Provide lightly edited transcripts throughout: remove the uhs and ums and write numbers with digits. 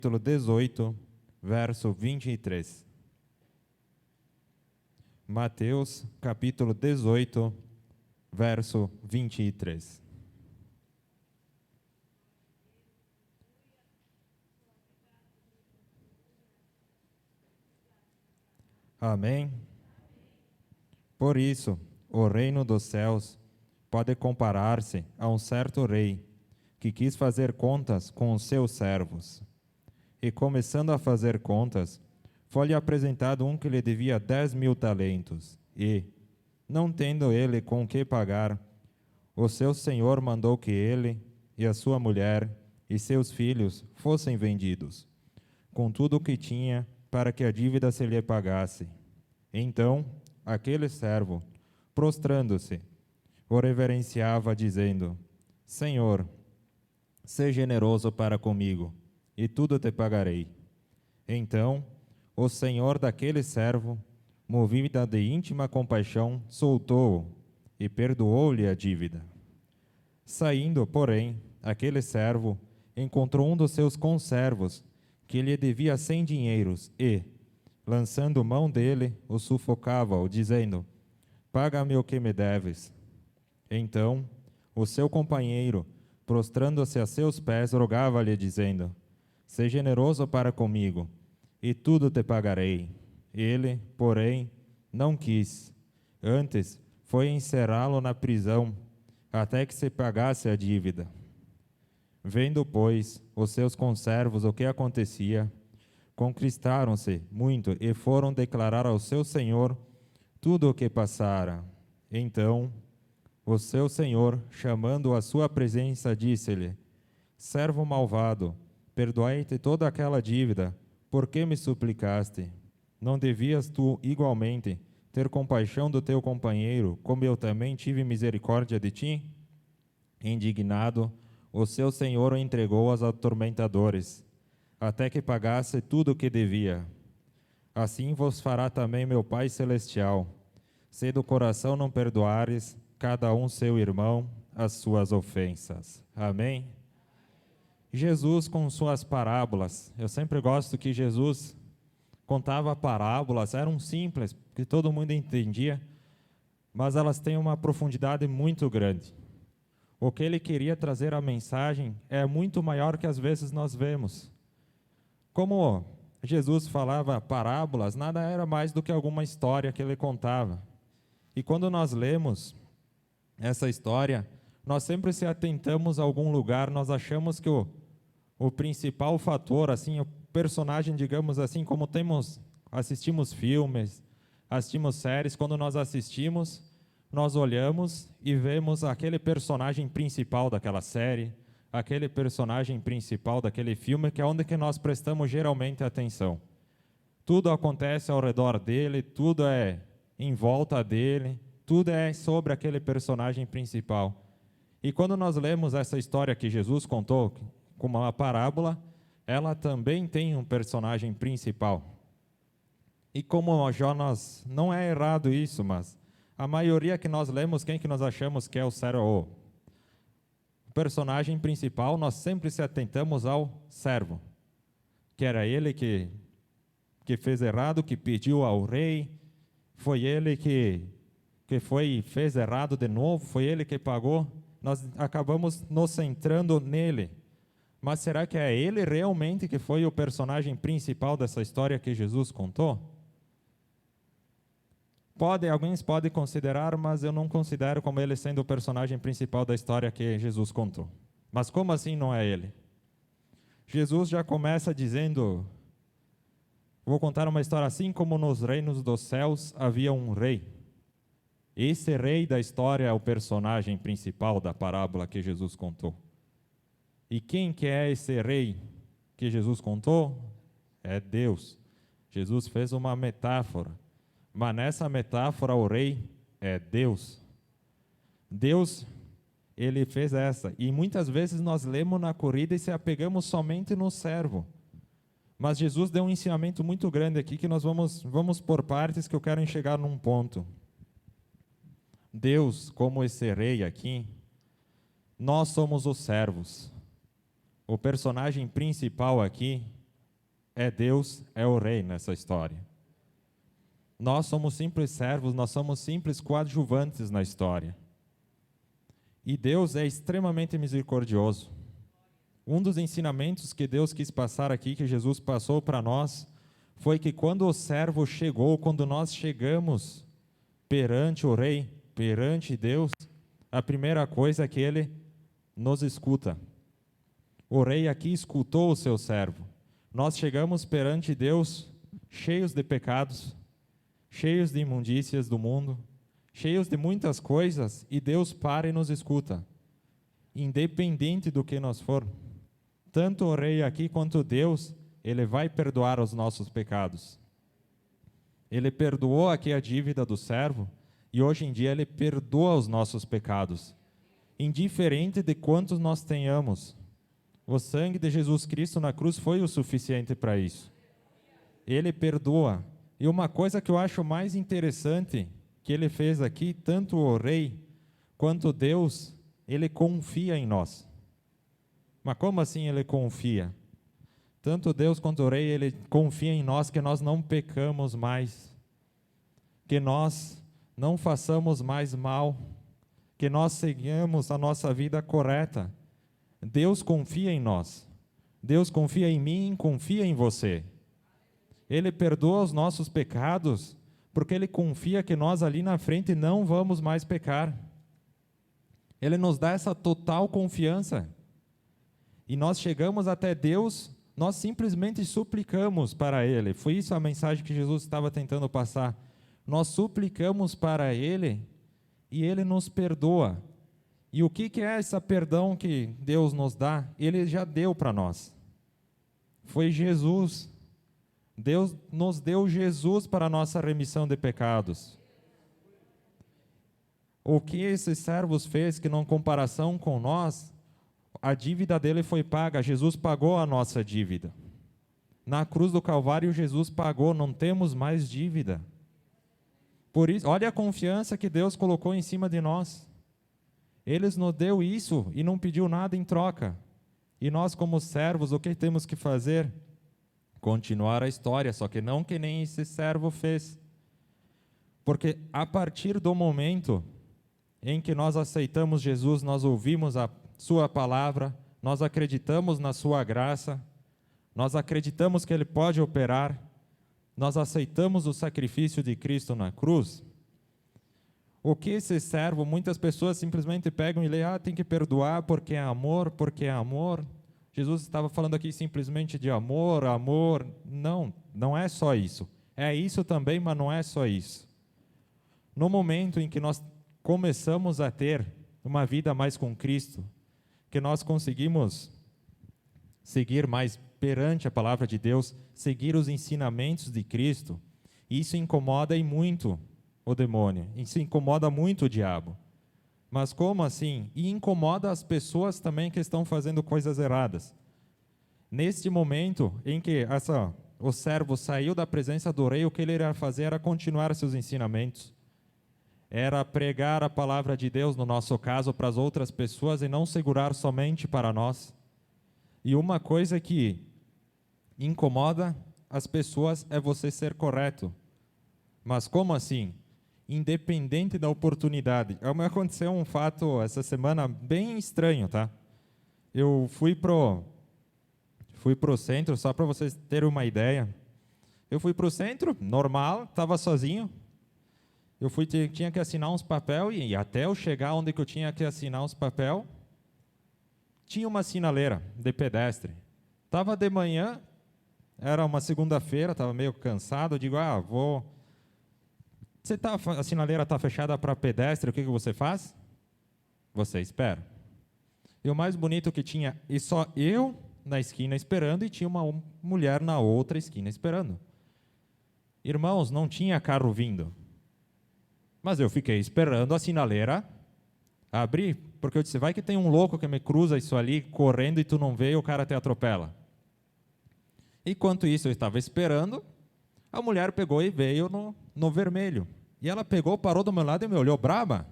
capítulo 18, verso 23. Mateus, capítulo 18, verso 23. Amém? Por isso, o reino dos céus pode comparar-se a um certo rei que quis fazer contas com os seus servos. E começando a fazer contas, foi-lhe apresentado um que lhe devia 10.000 talentos, e, não tendo ele com que pagar, o seu senhor mandou que ele, e a sua mulher, e seus filhos fossem vendidos, com tudo o que tinha, para que a dívida se lhe pagasse. Então, aquele servo, prostrando-se, o reverenciava, dizendo: Senhor, sê generoso para comigo, e tudo te pagarei. Então, o senhor daquele servo, movido de íntima compaixão, soltou-o e perdoou-lhe a dívida. Saindo, porém, aquele servo encontrou um dos seus conservos, que lhe devia 100 dinheiros, e, lançando mão dele, o sufocava-o, dizendo: Paga-me o que me deves. Então, o seu companheiro, prostrando-se a seus pés, rogava-lhe, dizendo: Sê generoso para comigo, e tudo te pagarei. Ele, porém, não quis. Antes, foi encerrá-lo na prisão, até que se pagasse a dívida. Vendo, pois, os seus conservos o que acontecia, contristaram-se muito e foram declarar ao seu senhor tudo o que passara. Então, o seu senhor, chamando-o à sua presença, disse-lhe: Servo malvado, perdoei-te toda aquela dívida, por que me suplicaste? Não devias tu, igualmente, ter compaixão do teu companheiro, como eu também tive misericórdia de ti? Indignado, o seu senhor o entregou aos atormentadores, até que pagasse tudo o que devia. Assim vos fará também meu Pai Celestial, se do coração não perdoares cada um seu irmão as suas ofensas. Amém? Jesus com suas parábolas. Eu sempre gosto que Jesus contava parábolas, eram simples, que todo mundo entendia, mas elas têm uma profundidade muito grande. O que ele queria trazer a mensagem é muito maior que às vezes nós vemos. Como Jesus falava parábolas, nada era mais do que alguma história que ele contava. E quando nós lemos essa história, nós sempre se atentamos a algum lugar, nós achamos que o principal fator, assim, o personagem, digamos assim, como assistimos filmes, assistimos séries, quando nós assistimos, nós olhamos e vemos aquele personagem principal daquela série, aquele personagem principal daquele filme, que é onde que nós prestamos geralmente atenção. Tudo acontece ao redor dele, tudo é em volta dele, tudo é sobre aquele personagem principal. E quando nós lemos essa história que Jesus contou, como uma parábola, ela também tem um personagem principal. E como Jonas, não é errado isso, mas a maioria que nós lemos, quem que nós achamos que é o servo? O personagem principal, nós sempre se atentamos ao servo, que era ele que fez errado, que pediu ao rei, foi ele que fez errado de novo, foi ele que pagou. Nós acabamos nos centrando nele. Mas será que é ele realmente que foi o personagem principal dessa história que Jesus contou? Alguns podem considerar, mas eu não considero como ele sendo o personagem principal da história que Jesus contou. Mas como assim não é ele? Jesus já começa dizendo: vou contar uma história assim como nos reinos dos céus havia um rei. Esse rei da história é o personagem principal da parábola que Jesus contou. E quem que é esse rei que Jesus contou? É Deus. Jesus fez uma metáfora, mas nessa metáfora o rei é Deus. Deus, ele fez essa. E muitas vezes nós lemos na corrida e se apegamos somente no servo. Mas Jesus deu um ensinamento muito grande aqui que nós vamos por partes, que eu quero chegar num ponto. Deus, como esse rei aqui, nós somos os servos. O personagem principal aqui é Deus, é o Rei nessa história. Nós somos simples servos, nós somos simples coadjuvantes na história. E Deus é extremamente misericordioso. Um dos ensinamentos que Deus quis passar aqui, que Jesus passou para nós, foi que quando o servo chegou, quando nós chegamos perante o Rei, perante Deus, a primeira coisa é que Ele nos escuta. O Rei aqui escutou o seu servo. Nós chegamos perante Deus cheios de pecados, cheios de imundícias do mundo, cheios de muitas coisas, e Deus para e nos escuta, independente do que nós for. Tanto o Rei aqui quanto Deus, Ele vai perdoar os nossos pecados. Ele perdoou aqui a dívida do servo, e hoje em dia Ele perdoa os nossos pecados, indiferente de quantos nós tenhamos. O sangue de Jesus Cristo na cruz foi o suficiente para isso. Ele perdoa. E uma coisa que eu acho mais interessante que Ele fez aqui, tanto o Rei quanto Deus, Ele confia em nós. Mas como assim Ele confia? Tanto Deus quanto o Rei, Ele confia em nós que nós não pecamos mais, que nós não façamos mais mal, que nós seguimos a nossa vida correta. Deus confia em nós. Deus confia em mim, confia em você. Ele perdoa os nossos pecados, porque Ele confia que nós ali na frente não vamos mais pecar. Ele nos dá essa total confiança. E nós chegamos até Deus, nós simplesmente suplicamos para Ele. Foi isso a mensagem que Jesus estava tentando passar. Nós suplicamos para Ele e Ele nos perdoa. E o que é esse perdão que Deus nos dá? Ele já deu para nós. Foi Jesus. Deus nos deu Jesus para a nossa remissão de pecados. O que esses servos fez que, em comparação com nós, a dívida dele foi paga, Jesus pagou a nossa dívida. Na cruz do Calvário, Jesus pagou, não temos mais dívida. Por isso, olha a confiança que Deus colocou em cima de nós. Ele nos deu isso e não pediu nada em troca. E nós, como servos, o que temos que fazer? Continuar a história, só que não que nem esse servo fez. Porque a partir do momento em que nós aceitamos Jesus, nós ouvimos a Sua palavra, nós acreditamos na Sua graça, nós acreditamos que Ele pode operar, nós aceitamos o sacrifício de Cristo na cruz. O que esse servo, muitas pessoas simplesmente pegam e leem, tem que perdoar porque é amor, porque é amor. Jesus estava falando aqui simplesmente de amor, amor. Não, não é só isso. É isso também, mas não é só isso. No momento em que nós começamos a ter uma vida mais com Cristo, que nós conseguimos seguir mais perante a palavra de Deus, seguir os ensinamentos de Cristo, isso incomoda e muito o demônio, isso incomoda muito o diabo. Mas como assim? E incomoda as pessoas também que estão fazendo coisas erradas. Neste momento em que o servo saiu da presença do rei, o que ele iria fazer era continuar seus ensinamentos. Era pregar a palavra de Deus, no nosso caso, para as outras pessoas e não segurar somente para nós. E uma coisa que incomoda as pessoas é você ser correto. Mas como assim? Independente da oportunidade. Me aconteceu um fato essa semana bem estranho, tá? Eu fui pro centro, só para vocês terem uma ideia. Eu fui pro centro, normal, estava sozinho. Tinha que assinar uns papel e até eu chegar onde que eu tinha que assinar uns papel, tinha uma sinaleira de pedestre. Estava de manhã, era uma segunda-feira, estava meio cansado, eu digo, a sinaleira está fechada para pedestre, o que você faz? Você espera. E o mais bonito que tinha, e só eu na esquina esperando, e tinha uma mulher na outra esquina esperando. Irmãos, não tinha carro vindo. Mas eu fiquei esperando a sinaleira abrir, porque eu disse, vai que tem um louco que me cruza isso ali, correndo, e tu não vê e o cara te atropela. Enquanto isso eu estava esperando, a mulher pegou e veio no vermelho. E ela pegou, parou do meu lado e me olhou braba.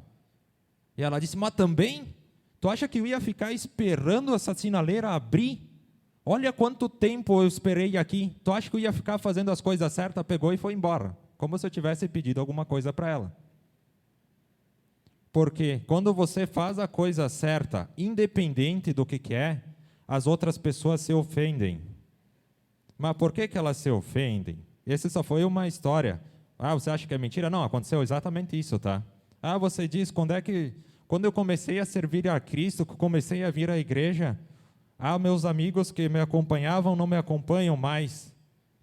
E ela disse, mas também? Tu acha que eu ia ficar esperando essa sinaleira abrir Olha quanto tempo eu esperei aqui. Tu acha que eu ia ficar fazendo as coisas certas? Pegou e foi embora. Como se eu tivesse pedido alguma coisa para ela. Porque quando você faz a coisa certa, independente do que é, as outras pessoas se ofendem. Mas por que elas se ofendem? Esse só foi uma história. Ah, você acha que é mentira? Não, aconteceu exatamente isso, tá? Ah, você diz, quando eu comecei a servir a Cristo, comecei a vir à igreja, meus amigos que me acompanhavam não me acompanham mais.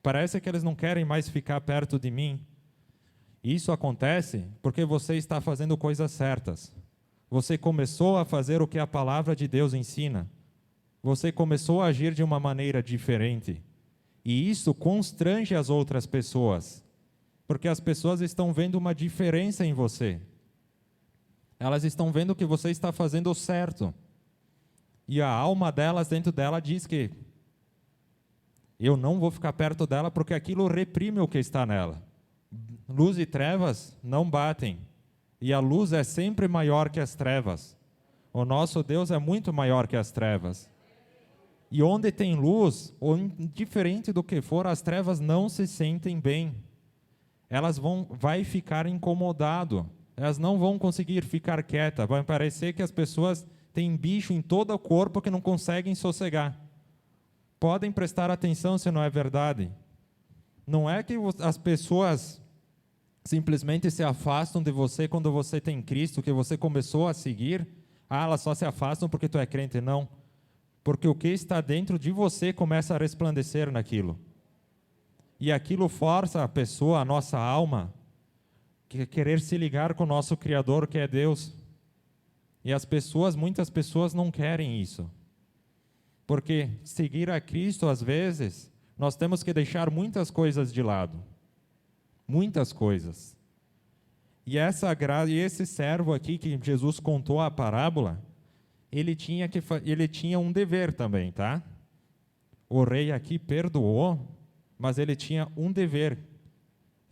Parece que eles não querem mais ficar perto de mim. Isso acontece porque você está fazendo coisas certas. Você começou a fazer o que a palavra de Deus ensina. Você começou a agir de uma maneira diferente. E isso constrange as outras pessoas, porque as pessoas estão vendo uma diferença em você. Elas estão vendo que você está fazendo o certo. E a alma delas, dentro dela, diz que eu não vou ficar perto dela porque aquilo reprime o que está nela. Luz e trevas não batem. E a luz é sempre maior que as trevas. O nosso Deus é muito maior que as trevas. E onde tem luz, ou indiferente do que for, as trevas não se sentem bem. Elas vai ficar incomodado. Elas não vão conseguir ficar quietas. Vai parecer que as pessoas têm bicho em todo o corpo que não conseguem sossegar. Podem prestar atenção se não é verdade. Não é que as pessoas simplesmente se afastam de você quando você tem Cristo, que você começou a seguir. Elas só se afastam porque tu é crente. Não. Porque o que está dentro de você começa a resplandecer naquilo. E aquilo força a pessoa, a nossa alma, a querer se ligar com o nosso Criador, que é Deus. E muitas pessoas não querem isso. Porque seguir a Cristo, às vezes, nós temos que deixar muitas coisas de lado. Muitas coisas. E esse servo aqui que Jesus contou a parábola, ele tinha um dever também, tá? O rei aqui perdoou, mas ele tinha um dever.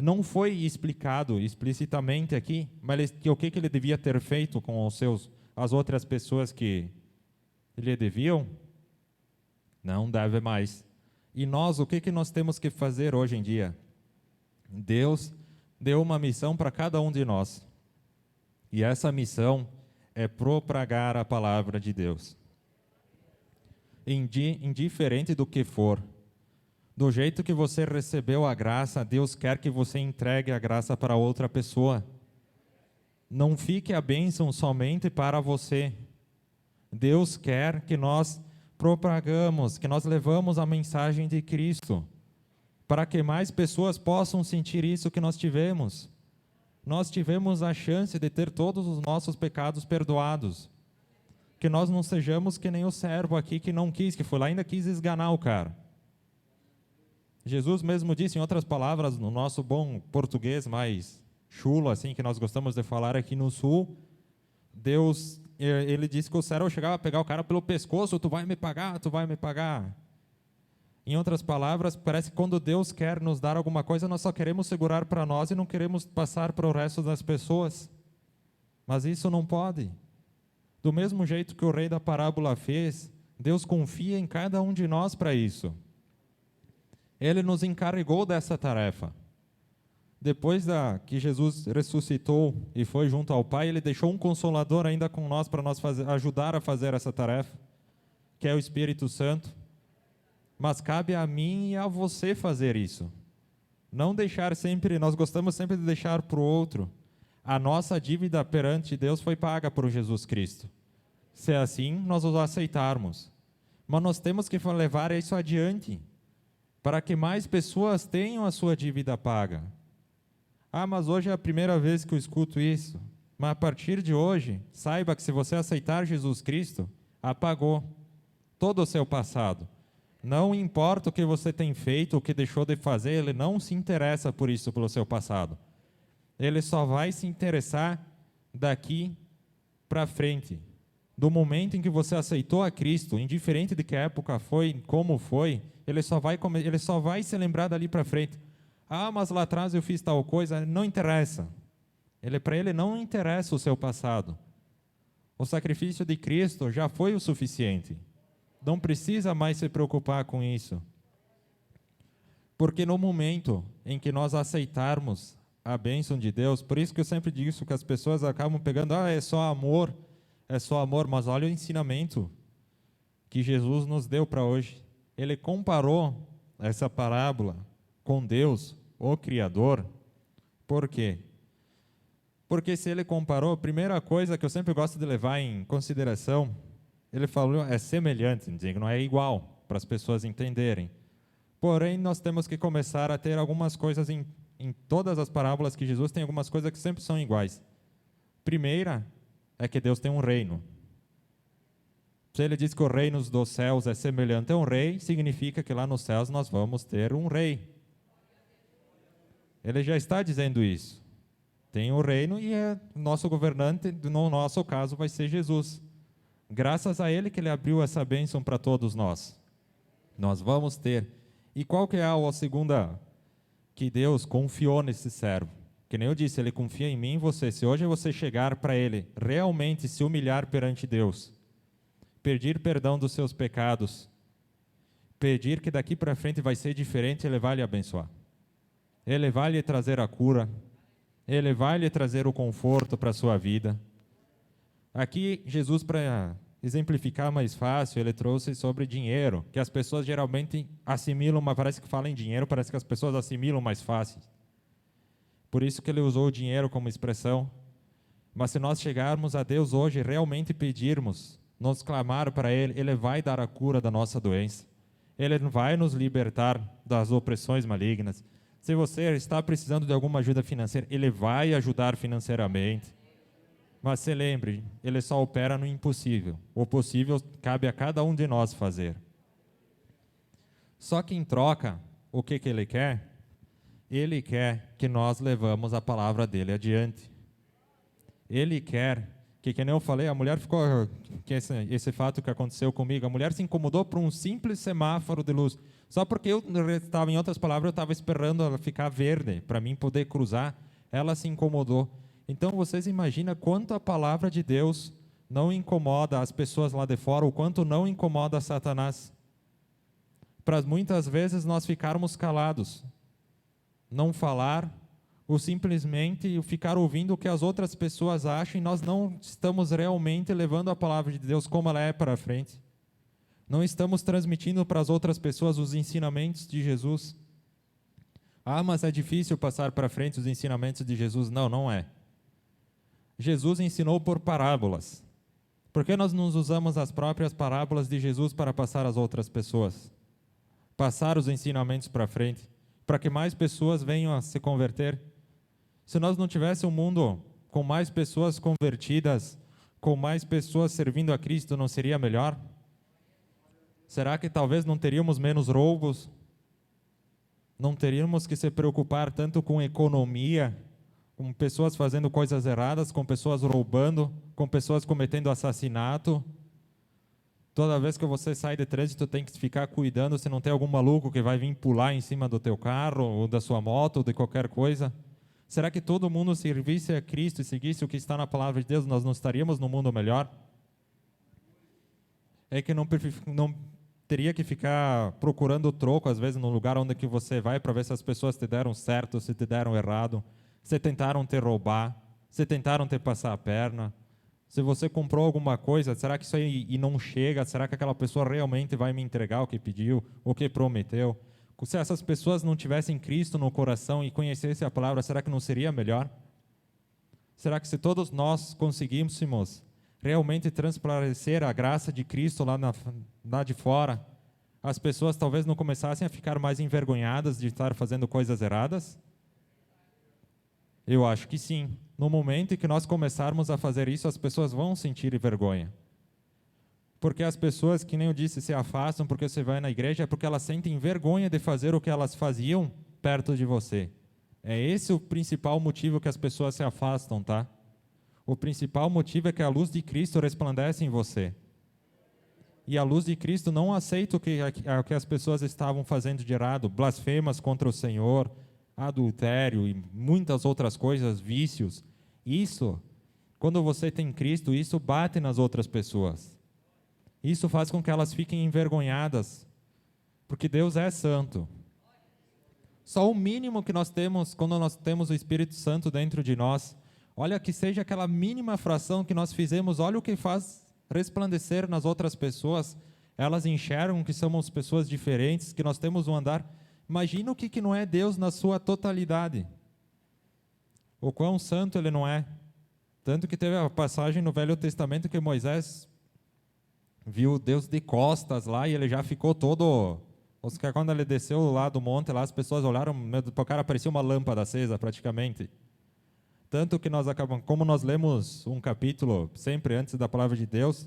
Não foi explicado explicitamente aqui, mas o que ele devia ter feito com as outras pessoas que lhe deviam? Não deve mais. E nós, o que nós temos que fazer hoje em dia? Deus deu uma missão para cada um de nós. E essa missão é propagar a palavra de Deus. Indiferente do que for, do jeito que você recebeu a graça, Deus quer que você entregue a graça para outra pessoa. Não fique a bênção somente para você. Deus quer que nós propagamos, que nós levamos a mensagem de Cristo, para que mais pessoas possam sentir isso que nós tivemos. Nós tivemos a chance de ter todos os nossos pecados perdoados. Que nós não sejamos que nem o servo aqui que não quis, que foi lá e ainda quis esganar o cara. Jesus mesmo disse, em outras palavras, no nosso bom português mais chulo, assim, que nós gostamos de falar aqui no Sul, ele disse que o servo chegava a pegar o cara pelo pescoço, tu vai me pagar, tu vai me pagar. Em outras palavras, parece que quando Deus quer nos dar alguma coisa, nós só queremos segurar para nós e não queremos passar para o resto das pessoas. Mas isso não pode. Do mesmo jeito que o rei da parábola fez, Deus confia em cada um de nós para isso. Ele nos encarregou dessa tarefa. Depois que Jesus ressuscitou e foi junto ao Pai, Ele deixou um Consolador ainda com nós para nos ajudar a fazer essa tarefa, que é o Espírito Santo. Mas cabe a mim e a você fazer isso. Não deixar sempre, nós gostamos sempre de deixar para o outro. A nossa dívida perante Deus foi paga por Jesus Cristo. Se é assim, nós o aceitarmos. Mas nós temos que levar isso adiante, para que mais pessoas tenham a sua dívida paga. Mas hoje é a primeira vez que eu escuto isso. Mas a partir de hoje, saiba que se você aceitar Jesus Cristo, apagou todo o seu passado. Não importa o que você tem feito, o que deixou de fazer, Ele não se interessa por isso, pelo seu passado. Ele só vai se interessar daqui para frente. Do momento em que você aceitou a Cristo, indiferente de que época foi, como foi, Ele só vai se lembrar dali para frente. Mas lá atrás eu fiz tal coisa, não interessa. Para Ele não interessa o seu passado. O sacrifício de Cristo já foi o suficiente. Não precisa mais se preocupar com isso. Porque no momento em que nós aceitarmos a bênção de Deus, por isso que eu sempre digo isso, que as pessoas acabam pegando, é só amor, mas olha o ensinamento que Jesus nos deu para hoje. Ele comparou essa parábola com Deus, o Criador. Por quê? Porque se ele comparou, a primeira coisa que eu sempre gosto de levar em consideração, ele falou, é semelhante, não é igual, para as pessoas entenderem. Porém, nós temos que começar a ter algumas coisas em todas as parábolas que Jesus tem, algumas coisas que sempre são iguais. Primeira é que Deus tem um reino. Se ele diz que o reino dos céus é semelhante a um rei, significa que lá nos céus nós vamos ter um rei. Ele já está dizendo isso. Tem um reino e nosso governante, no nosso caso, vai ser Jesus. Graças a ele que ele abriu essa bênção para todos nós. Nós vamos ter. E qual que é a segunda? Que Deus confiou nesse servo. Que nem eu disse, ele confia em mim e em você. Se hoje você chegar para ele, realmente se humilhar perante Deus, pedir perdão dos seus pecados, pedir que daqui para frente vai ser diferente, ele vai lhe abençoar. Ele vai lhe trazer a cura, ele vai lhe trazer o conforto para a sua vida. Aqui, Jesus, para exemplificar mais fácil, ele trouxe sobre dinheiro, que as pessoas geralmente assimilam, mas parece que falam em dinheiro, parece que as pessoas assimilam mais fácil. Por isso que ele usou o dinheiro como expressão. Mas se nós chegarmos a Deus hoje e realmente pedirmos, nos clamar para Ele, Ele vai dar a cura da nossa doença. Ele vai nos libertar das opressões malignas. Se você está precisando de alguma ajuda financeira, Ele vai ajudar financeiramente. Mas se lembre, Ele só opera no impossível. O possível cabe a cada um de nós fazer. Só que em troca, o que Ele quer? Ele quer que nós levamos a palavra dEle adiante. Ele quer que nem eu falei, a mulher ficou, que esse fato que aconteceu comigo, a mulher se incomodou por um simples semáforo de luz. Só porque eu estava, em outras palavras, eu estava esperando ela ficar verde, para mim poder cruzar, ela se incomodou. Então, vocês imaginam quanto a palavra de Deus não incomoda as pessoas lá de fora, o quanto não incomoda Satanás. Para muitas vezes nós ficarmos calados, não falar, ou simplesmente ficar ouvindo o que as outras pessoas acham, e nós não estamos realmente levando a palavra de Deus como ela é para frente. Não estamos transmitindo para as outras pessoas os ensinamentos de Jesus. Ah, mas é difícil passar para frente os ensinamentos de Jesus. Não, não é. Jesus ensinou por parábolas. Por que nós não usamos as próprias parábolas de Jesus para passar às outras pessoas? Passar os ensinamentos para frente, para que mais pessoas venham a se converter. Se nós não tivéssemos um mundo com mais pessoas convertidas, com mais pessoas servindo a Cristo, não seria melhor? Será que talvez não teríamos menos roubos? Não teríamos que se preocupar tanto com economia, com pessoas fazendo coisas erradas, com pessoas roubando, com pessoas cometendo assassinato? Toda vez que você sai de trânsito, tem que ficar cuidando se não tem algum maluco que vai vir pular em cima do teu carro, ou da sua moto, ou de qualquer coisa. Será que todo mundo servisse a Cristo e seguisse o que está na palavra de Deus, nós não estaríamos num mundo melhor? É que não teria que ficar procurando troco, às vezes, no lugar onde que você vai, para ver se as pessoas te deram certo, se te deram errado, se tentaram te roubar, se tentaram te passar a perna. Se você comprou alguma coisa, será que isso aí e não chega? Será que aquela pessoa realmente vai me entregar o que pediu, o que prometeu? Se essas pessoas não tivessem Cristo no coração e conhecessem a palavra, será que não seria melhor? Será que se todos nós conseguíssemos realmente transparecer a graça de Cristo lá de fora, as pessoas talvez não começassem a ficar mais envergonhadas de estar fazendo coisas erradas? Eu acho que sim. No momento em que nós começarmos a fazer isso, as pessoas vão sentir vergonha. Porque as pessoas, que nem eu disse, se afastam porque você vai na igreja, é porque elas sentem vergonha de fazer o que elas faziam perto de você. É esse o principal motivo que as pessoas se afastam, tá? O principal motivo é que a luz de Cristo resplandece em você. E a luz de Cristo não aceita o que as pessoas estavam fazendo de errado, blasfemas contra o Senhor, adultério e muitas outras coisas, vícios. Isso, quando você tem Cristo, isso bate nas outras pessoas. Isso faz com que elas fiquem envergonhadas, porque Deus é santo. Só o mínimo que nós temos quando nós temos o Espírito Santo dentro de nós, olha que seja aquela mínima fração que nós fizemos, olha o que faz resplandecer nas outras pessoas. Elas enxergam que somos pessoas diferentes, que nós temos um andar. Imagina o que não é Deus na sua totalidade. O quão santo Ele não é. Tanto que teve a passagem no Velho Testamento que Moisés viu Deus de costas lá e ele já ficou todo... Quando ele desceu lá do monte, lá as pessoas olharam, o cara parecia uma lâmpada acesa praticamente. Tanto que nós acabamos, como nós lemos um capítulo sempre antes da palavra de Deus,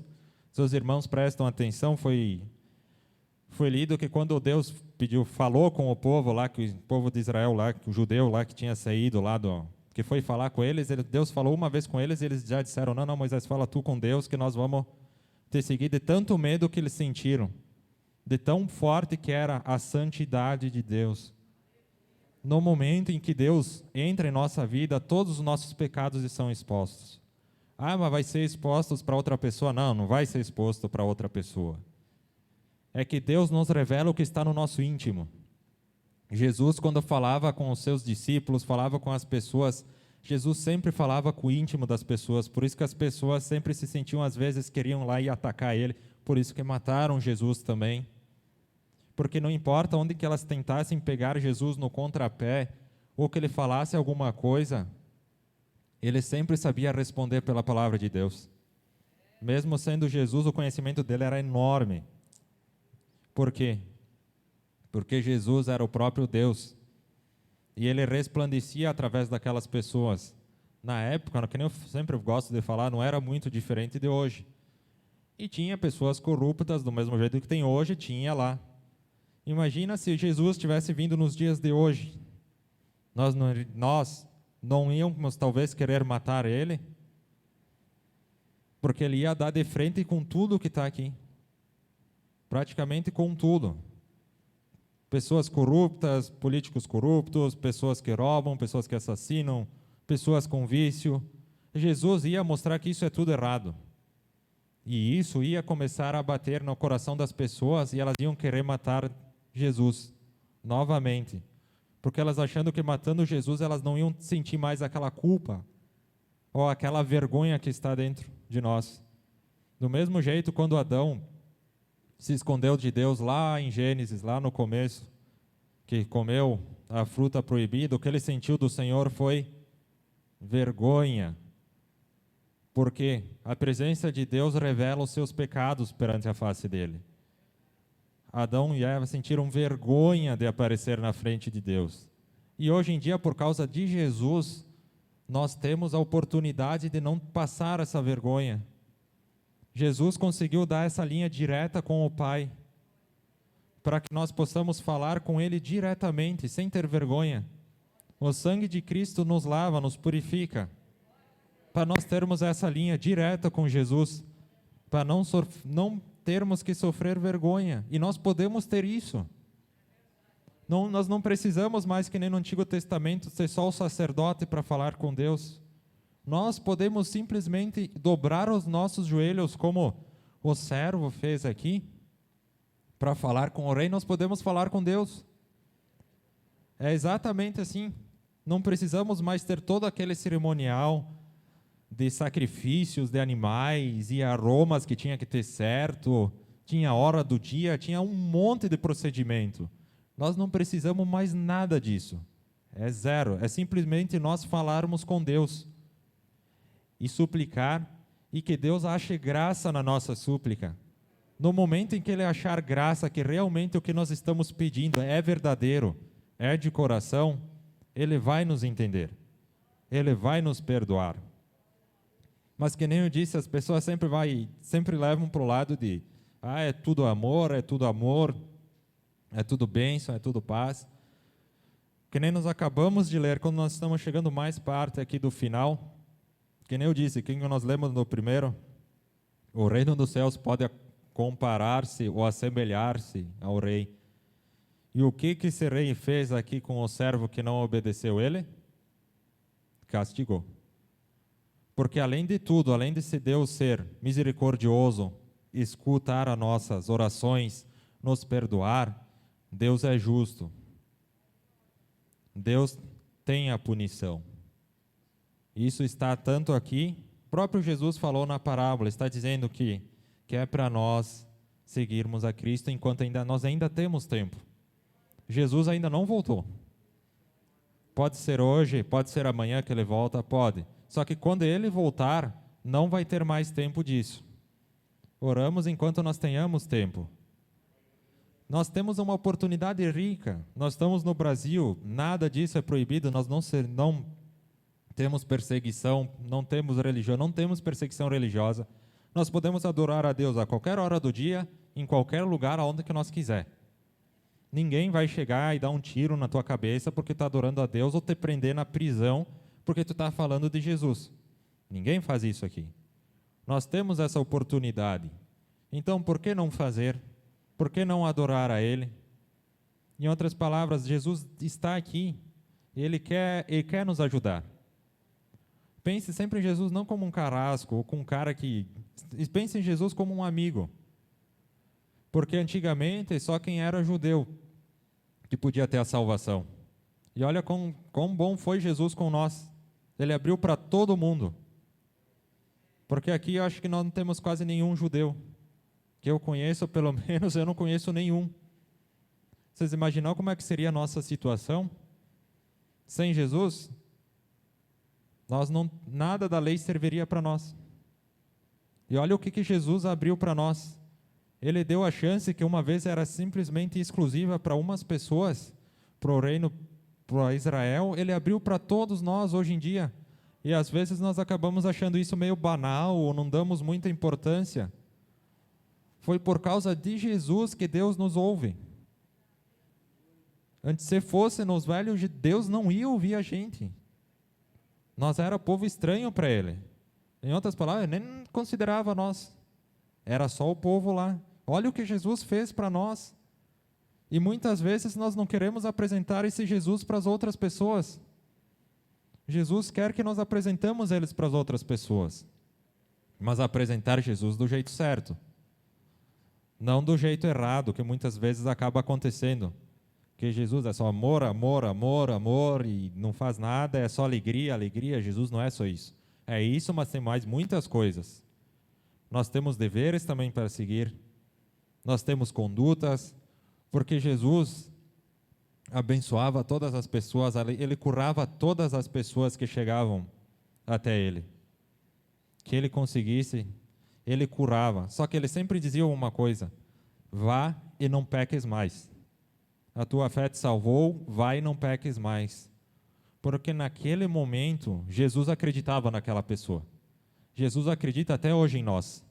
seus irmãos prestam atenção, foi lido que quando Deus falou com o povo lá, que o povo de Israel lá, o judeu lá que tinha saído lá que foi falar com eles, Deus falou uma vez com eles e eles já disseram, não, Moisés, fala tu com Deus que nós vamos te seguir, de tanto medo que eles sentiram, de tão forte que era a santidade de Deus. No momento em que Deus entra em nossa vida, todos os nossos pecados são expostos. Ah, mas vai ser expostos para outra pessoa? Não, não vai ser exposto para outra pessoa. É que Deus nos revela o que está no nosso íntimo. Jesus, quando falava com os seus discípulos, falava com as pessoas, Jesus sempre falava com o íntimo das pessoas, por isso que as pessoas sempre se sentiam, às vezes, queriam lá e atacar ele, por isso que mataram Jesus também. Porque não importa onde que elas tentassem pegar Jesus no contrapé, ou que ele falasse alguma coisa, ele sempre sabia responder pela palavra de Deus. Mesmo sendo Jesus, o conhecimento dele era enorme. Por quê? Porque Jesus era o próprio Deus. E ele resplandecia através daquelas pessoas. Na época, que nem eu sempre gosto de falar, não era muito diferente de hoje. E tinha pessoas corruptas, do mesmo jeito que tem hoje, tinha lá. Imagina se Jesus tivesse vindo nos dias de hoje. Nós não íamos talvez querer matar ele, porque ele ia dar de frente com tudo que está aqui. Praticamente com tudo. Pessoas corruptas, políticos corruptos, pessoas que roubam, pessoas que assassinam, pessoas com vício. Jesus ia mostrar que isso é tudo errado. E isso ia começar a bater no coração das pessoas e elas iam querer matar Jesus novamente. Porque elas achando que matando Jesus elas não iam sentir mais aquela culpa ou aquela vergonha que está dentro de nós. Do mesmo jeito, quando Adão se escondeu de Deus lá em Gênesis, lá no começo, que comeu a fruta proibida, o que ele sentiu do Senhor foi vergonha, porque a presença de Deus revela os seus pecados perante a face dele. Adão e Eva sentiram vergonha de aparecer na frente de Deus. E hoje em dia, por causa de Jesus, nós temos a oportunidade de não passar essa vergonha. Jesus conseguiu dar essa linha direta com o Pai, para que nós possamos falar com Ele diretamente, sem ter vergonha. O sangue de Cristo nos lava, nos purifica, para nós termos essa linha direta com Jesus, para não termos que sofrer vergonha, e nós podemos ter isso. Nós não precisamos mais, que nem no Antigo Testamento, ser só o sacerdote para falar com Deus. Nós podemos simplesmente dobrar os nossos joelhos, como o servo fez aqui, para falar com o rei, nós podemos falar com Deus. É exatamente assim. Não precisamos mais ter todo aquele cerimonial de sacrifícios de animais e aromas que tinha que ter certo, tinha hora do dia, tinha um monte de procedimento. Nós não precisamos mais nada disso. É zero. É simplesmente nós falarmos com Deus e suplicar, e que Deus ache graça na nossa súplica. No momento em que Ele achar graça, que realmente o que nós estamos pedindo é verdadeiro, é de coração, Ele vai nos entender, Ele vai nos perdoar. Mas que nem eu disse, as pessoas sempre levam para o lado de, é tudo amor, é tudo bênção, é tudo paz. Que nem nós acabamos de ler, quando nós estamos chegando mais parte aqui do final, que nem eu disse, quem nós lemos no primeiro, o reino dos céus pode comparar-se ou assemelhar-se ao rei. E o que esse rei fez aqui com o servo que não obedeceu ele? Castigou. Porque além de tudo, além de Deus ser misericordioso, escutar as nossas orações, nos perdoar, Deus é justo. Deus tem a punição. Isso está tanto aqui, o próprio Jesus falou na parábola, está dizendo que é para nós seguirmos a Cristo enquanto nós ainda temos tempo. Jesus ainda não voltou. Pode ser hoje, pode ser amanhã que ele volta, pode. Só que quando ele voltar, não vai ter mais tempo disso. Oramos enquanto nós tenhamos tempo. Nós temos uma oportunidade rica. Nós estamos no Brasil, nada disso é proibido, nós não temos perseguição, não temos religião, não temos perseguição religiosa. Nós podemos adorar a Deus a qualquer hora do dia, em qualquer lugar, aonde que nós quiser. Ninguém vai chegar e dar um tiro na tua cabeça porque está adorando a Deus ou te prender na prisão porque tu está falando de Jesus. Ninguém faz isso aqui. Nós temos essa oportunidade. Então, por que não fazer? Por que não adorar a Ele? Em outras palavras, Jesus está aqui. Ele quer nos ajudar. Pense sempre em Jesus não como um carrasco ou como um cara que... Pense em Jesus como um amigo. Porque antigamente só quem era judeu que podia ter a salvação. E olha quão bom foi Jesus com nós. Ele abriu para todo mundo. Porque aqui eu acho que nós não temos quase nenhum judeu. Que eu conheço, pelo menos, eu não conheço nenhum. Vocês imaginam como é que seria a nossa situação? Sem Jesus, nada da lei serviria para nós. E olha o que Jesus abriu para nós. Ele deu a chance que uma vez era simplesmente exclusiva para umas pessoas, para o reino, para Israel, ele abriu para todos nós hoje em dia. E às vezes nós acabamos achando isso meio banal ou não damos muita importância. Foi por causa de Jesus que Deus nos ouve. Antes, se fosse nos velhos, Deus não ia ouvir a gente. Nós era povo estranho para Ele. Em outras palavras, Ele nem considerava nós. Era só o povo lá. Olha o que Jesus fez para nós. E muitas vezes nós não queremos apresentar esse Jesus para as outras pessoas. Jesus quer que nós apresentemos eles para as outras pessoas. Mas apresentar Jesus do jeito certo. Não do jeito errado, que muitas vezes acaba acontecendo. Que Jesus é só amor, amor, amor, amor, e não faz nada, é só alegria, alegria. Jesus não é só isso. É isso, mas tem mais muitas coisas. Nós temos deveres também para seguir. Nós temos condutas, porque Jesus abençoava todas as pessoas, Ele curava todas as pessoas que chegavam até Ele. Que Ele conseguisse, Ele curava. Só que Ele sempre dizia uma coisa: vá e não peques mais. A tua fé te salvou, vai e não peques mais. Porque naquele momento, Jesus acreditava naquela pessoa. Jesus acredita até hoje em nós.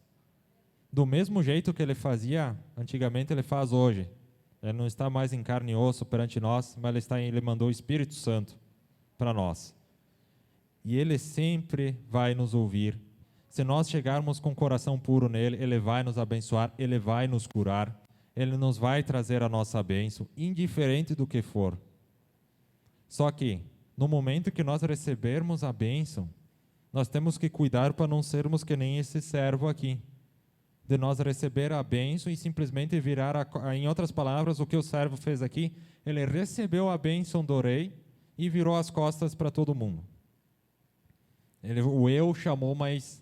Do mesmo jeito que Ele fazia antigamente, Ele faz hoje. Ele não está mais em carne e osso perante nós, mas Ele mandou o Espírito Santo para nós. E Ele sempre vai nos ouvir. Se nós chegarmos com o coração puro nele, Ele vai nos abençoar, Ele vai nos curar, Ele nos vai trazer a nossa bênção, indiferente do que for. Só que, no momento que nós recebermos a bênção, nós temos que cuidar para não sermos que nem esse servo aqui. De nós receber a bênção e simplesmente virar, em outras palavras, o que o servo fez aqui, ele recebeu a bênção do rei e virou as costas para todo mundo. O eu chamou mais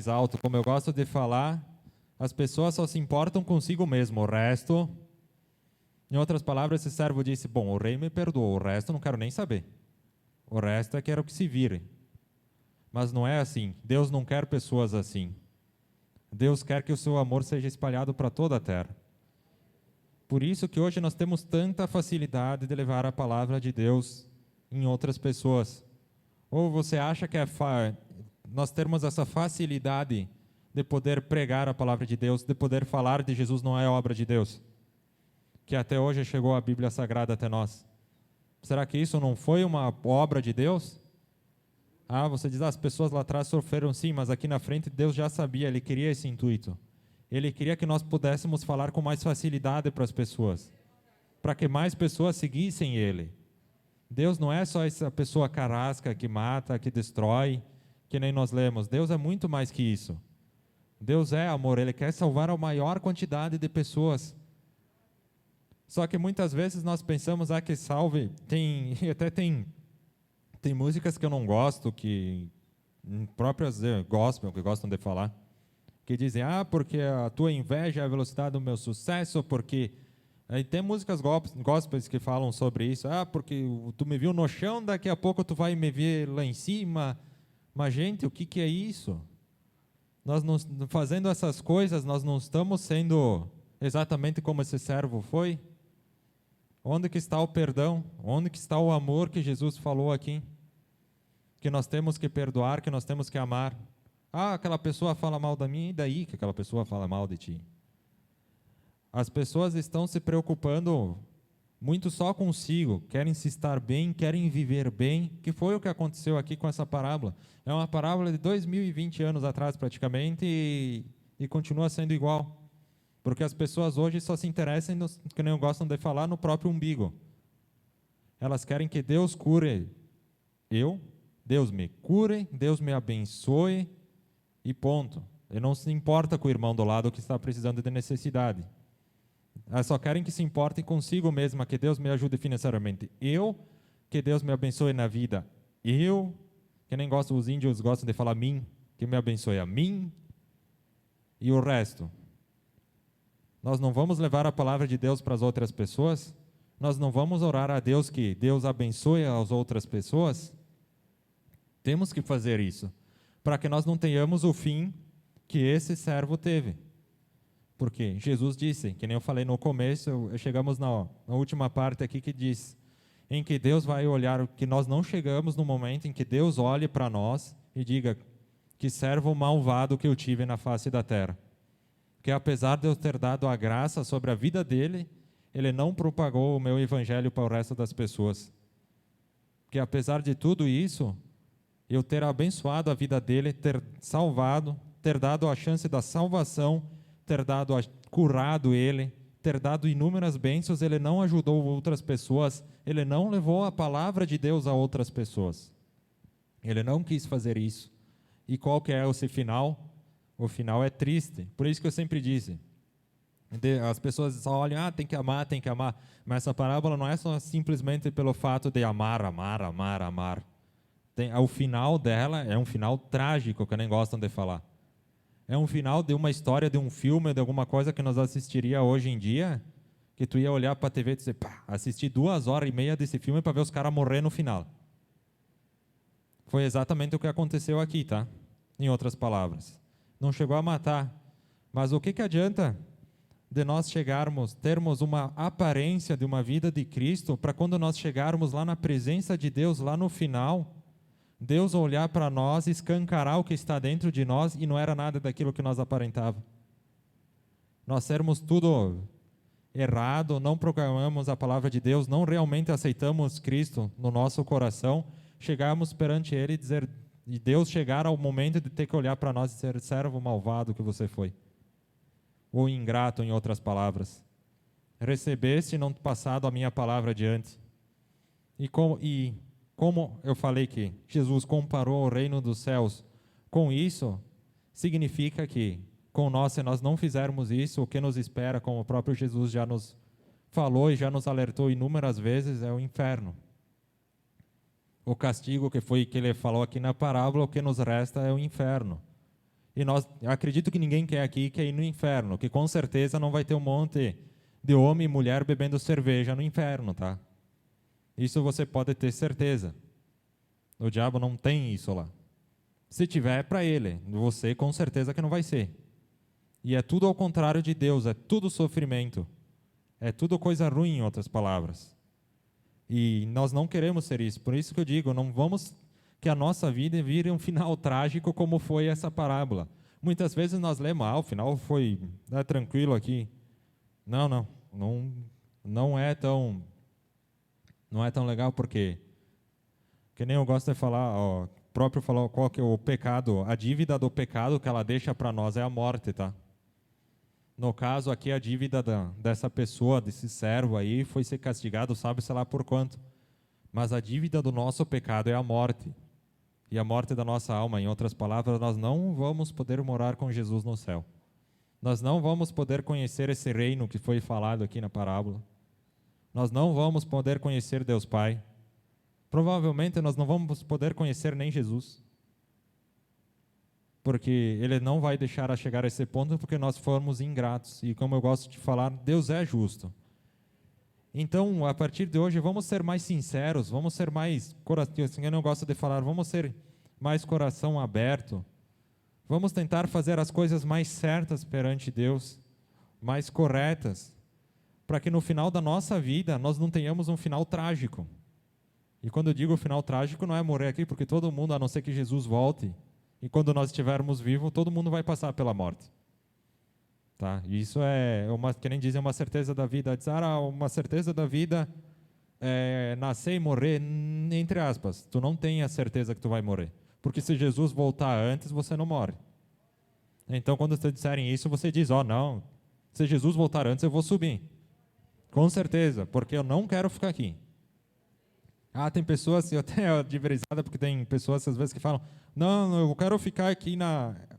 alto. Como eu gosto de falar, as pessoas só se importam consigo mesmo, o resto... Em outras palavras, esse servo disse: bom, o rei me perdoou, o resto eu não quero nem saber. O resto é quero que se vire. Mas não é assim. Deus não quer pessoas assim. Deus quer que o seu amor seja espalhado para toda a terra. Por isso que hoje nós temos tanta facilidade de levar a palavra de Deus em outras pessoas. Ou você acha que nós termos essa facilidade de poder pregar a palavra de Deus, de poder falar de Jesus, não é obra de Deus? Que até hoje chegou a Bíblia Sagrada até nós. Será que isso não foi uma obra de Deus? Você diz, as pessoas lá atrás sofreram sim, mas aqui na frente Deus já sabia, Ele queria esse intuito. Ele queria que nós pudéssemos falar com mais facilidade para as pessoas, para que mais pessoas seguissem Ele. Deus não é só essa pessoa carrasca que mata, que destrói, que nem nós lemos. Deus é muito mais que isso. Deus é amor, Ele quer salvar a maior quantidade de pessoas. Só que muitas vezes nós pensamos, que salve, tem músicas que eu não gosto, que próprias gospel, que gostam de falar, que dizem, porque a tua inveja é a velocidade do meu sucesso, porque... Aí tem músicas gospels que falam sobre isso, porque tu me viu no chão, daqui a pouco tu vai me ver lá em cima. Mas, gente, o que é isso? Nós não, fazendo essas coisas, nós não estamos sendo exatamente como esse servo foi? Onde que está o perdão? Onde que está o amor que Jesus falou aqui? Que nós temos que perdoar, que nós temos que amar. Aquela pessoa fala mal de mim, e daí que aquela pessoa fala mal de ti? As pessoas estão se preocupando muito só consigo, querem se estar bem, querem viver bem, que foi o que aconteceu aqui com essa parábola. É uma parábola de 2020 anos atrás praticamente e continua sendo igual. Porque as pessoas hoje só se interessam, que nem gostam de falar, no próprio umbigo. Elas querem que Deus cure Deus me cure, Deus me abençoe e ponto. E não se importa com o irmão do lado que está precisando de necessidade. Elas só querem que se importem consigo mesma, que Deus me ajude financeiramente. Que Deus me abençoe na vida. Que nem gosto, os índios gostam de falar mim, que me abençoe a mim. E o resto? Nós não vamos levar a palavra de Deus para as outras pessoas? Nós não vamos orar a Deus que Deus abençoe as outras pessoas? Temos que fazer isso, para que nós não tenhamos o fim que esse servo teve. Porque Jesus disse, que nem eu falei no começo, chegamos na última parte aqui que diz, em que Deus vai olhar, que nós não chegamos no momento em que Deus olhe para nós e diga, que servo malvado que eu tive na face da terra. Que apesar de eu ter dado a graça sobre a vida dele, ele não propagou o meu evangelho para o resto das pessoas. Que apesar de tudo isso, eu ter abençoado a vida dele, ter salvado, ter dado a chance da salvação, ter curado ele, ter dado inúmeras bênçãos, ele não ajudou outras pessoas, ele não levou a palavra de Deus a outras pessoas. Ele não quis fazer isso. E qual que é esse final? O final é triste. Por isso que eu sempre disse, as pessoas só olham, tem que amar, mas essa parábola não é só simplesmente pelo fato de amar. O final dela é um final trágico, que nem gostam de falar. É um final de uma história, de um filme, de alguma coisa que nós assistiria hoje em dia, que tu ia olhar para a TV e dizer, assisti 2h30 desse filme para ver os caras morrer no final. Foi exatamente o que aconteceu aqui, tá? Em outras palavras. Não chegou a matar. Mas o que adianta de nós termos uma aparência de uma vida de Cristo, para quando nós chegarmos lá na presença de Deus, lá no final, Deus olhar para nós, escancarar o que está dentro de nós e não era nada daquilo que nós aparentava. Nós sermos tudo errado, não proclamamos a palavra de Deus, não realmente aceitamos Cristo no nosso coração, chegarmos perante Ele e dizer, e Deus chegar ao momento de ter que olhar para nós e dizer, servo malvado que você foi. Ou ingrato, em outras palavras. Recebeste não passado a minha palavra adiante. E como eu falei que Jesus comparou o reino dos céus com isso, significa que com nós, se nós não fizermos isso, o que nos espera, como o próprio Jesus já nos falou e já nos alertou inúmeras vezes, é o inferno. O castigo que ele falou aqui na parábola, o que nos resta é o inferno. E acredito que ninguém quer aqui ir no inferno, que com certeza não vai ter um monte de homem e mulher bebendo cerveja no inferno, tá? Isso você pode ter certeza. O diabo não tem isso lá. Se tiver, é para ele. Você, com certeza que não vai ser. E é tudo ao contrário de Deus, é tudo sofrimento. É tudo coisa ruim, em outras palavras. E nós não queremos ser isso. Por isso que eu digo, não vamos que a nossa vida vire um final trágico como foi essa parábola. Muitas vezes nós lemos, o final foi tranquilo aqui. Não é tão legal, porque que nem eu gosto de falar, o próprio falou qual que é o pecado, a dívida do pecado que ela deixa para nós é a morte, tá? No caso aqui, a dívida dessa pessoa, desse servo aí, foi ser castigado, sabe-se lá por quanto. Mas a dívida do nosso pecado é a morte. e a morte da nossa alma. Em outras palavras, nós não vamos poder morar com Jesus no céu. Nós não vamos poder conhecer esse reino que foi falado aqui na parábola. Nós não vamos poder conhecer Deus Pai. Provavelmente nós não vamos poder conhecer nem Jesus. Porque Ele não vai deixar a chegar a esse ponto porque nós formos ingratos. E como eu gosto de falar, Deus é justo. Então, a partir de hoje, vamos ser mais sinceros, vamos ser mais, assim, eu não gosto de falar, vamos ser mais coração aberto. Vamos tentar fazer as coisas mais certas perante Deus, mais corretas, para que no final da nossa vida nós não tenhamos um final trágico. E quando eu digo final trágico, não é morrer aqui, porque todo mundo, a não ser que Jesus volte, e quando nós estivermos vivos, todo mundo vai passar pela morte. Tá? E isso é, que nem dizem, uma certeza da vida. Diz, uma certeza da vida é nascer e morrer, entre aspas. Tu não tem a certeza que tu vai morrer. Porque se Jesus voltar antes, você não morre. Então, quando vocês disserem isso, você diz, não, se Jesus voltar antes, eu vou subir. Com certeza, porque eu não quero ficar aqui. Tem pessoas, eu até de verizada, porque tem pessoas às vezes que falam, não, eu quero ficar aqui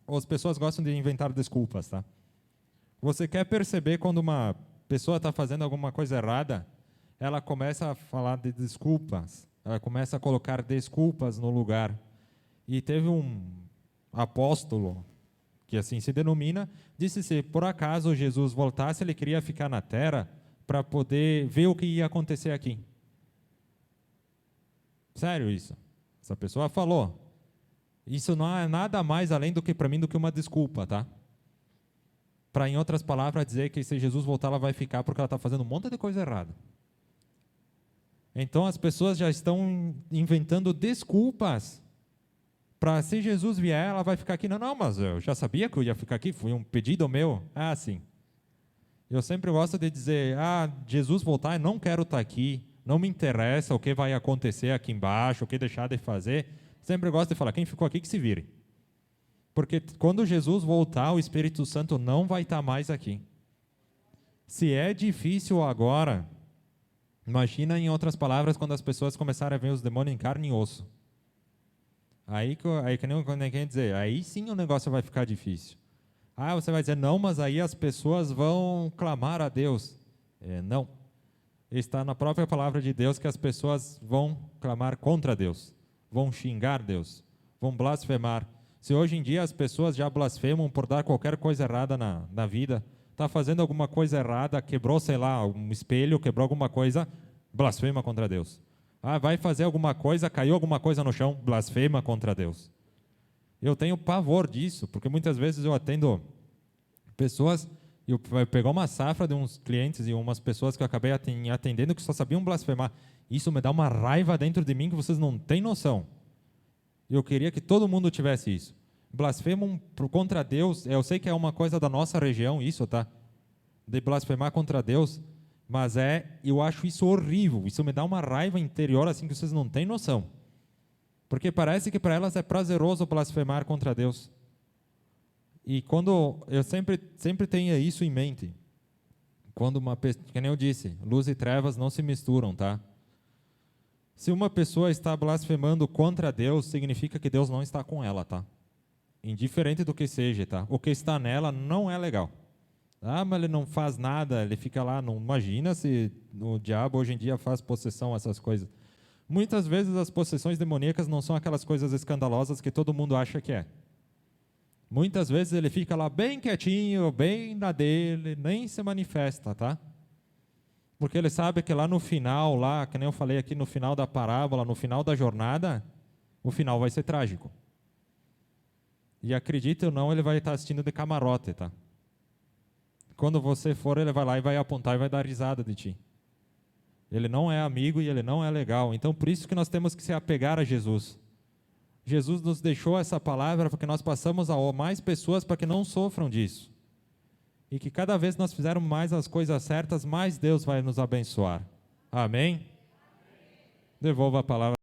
As pessoas gostam de inventar desculpas, tá? Você quer perceber quando uma pessoa está fazendo alguma coisa errada, ela começa a falar de desculpas, ela começa a colocar desculpas no lugar. E teve um apóstolo, que assim se denomina, disse se por acaso Jesus voltasse, ele queria ficar na terra para poder ver o que ia acontecer aqui. Sério isso. Essa pessoa falou. Isso não é nada mais além do que para mim do que uma desculpa, tá? Para, em outras palavras, dizer que se Jesus voltar, ela vai ficar porque ela está fazendo um monte de coisa errada. Então, as pessoas já estão inventando desculpas para, se Jesus vier, ela vai ficar aqui. Não, mas eu já sabia que eu ia ficar aqui, foi um pedido meu. Sim. Eu sempre gosto de dizer, Jesus voltar, eu não quero estar aqui, não me interessa o que vai acontecer aqui embaixo, o que deixar de fazer. Sempre gosto de falar, quem ficou aqui que se vire. Porque quando Jesus voltar, o Espírito Santo não vai estar mais aqui. Se é difícil agora, imagina, em outras palavras, quando as pessoas começarem a ver os demônios em carne e osso. Aí que nem quer dizer, aí sim o negócio vai ficar difícil. Você vai dizer, não, mas aí as pessoas vão clamar a Deus. Não. Está na própria palavra de Deus que as pessoas vão clamar contra Deus, vão xingar Deus, vão blasfemar. Se hoje em dia as pessoas já blasfemam por dar qualquer coisa errada na vida, está fazendo alguma coisa errada, quebrou, sei lá, um espelho, quebrou alguma coisa, blasfema contra Deus. Vai fazer alguma coisa, caiu alguma coisa no chão, blasfema contra Deus. Eu tenho pavor disso, porque muitas vezes eu atendo pessoas, eu pegar uma safra de uns clientes e umas pessoas que eu acabei atendendo que só sabiam blasfemar. Isso me dá uma raiva dentro de mim que vocês não têm noção. Eu queria que todo mundo tivesse isso. Blasfemam contra Deus, eu sei que é uma coisa da nossa região isso, tá? De blasfemar contra Deus, mas eu acho isso horrível, isso me dá uma raiva interior assim que vocês não têm noção. Porque parece que para elas é prazeroso blasfemar contra Deus. E quando eu sempre tenho isso em mente. Quando que nem eu disse, luz e trevas não se misturam, tá? Se uma pessoa está blasfemando contra Deus, significa que Deus não está com ela, tá? Indiferente do que seja, tá? O que está nela não é legal. Mas ele não faz nada, ele fica lá, não imagina se o diabo hoje em dia faz possessão, essas coisas. Muitas vezes as possessões demoníacas não são aquelas coisas escandalosas que todo mundo acha que é. Muitas vezes ele fica lá bem quietinho, bem na dele, nem se manifesta, tá? Porque ele sabe que lá no final, que nem eu falei aqui no final da parábola, no final da jornada, o final vai ser trágico. E acredite ou não, ele vai estar assistindo de camarote, tá? Quando você for, ele vai lá e vai apontar e vai dar risada de ti. Ele não é amigo e ele não é legal. Então, por isso que nós temos que se apegar a Jesus. Jesus nos deixou essa palavra para que nós passamos a mais pessoas para que não sofram disso. E que cada vez nós fizermos mais as coisas certas, mais Deus vai nos abençoar. Amém? Devolva a palavra.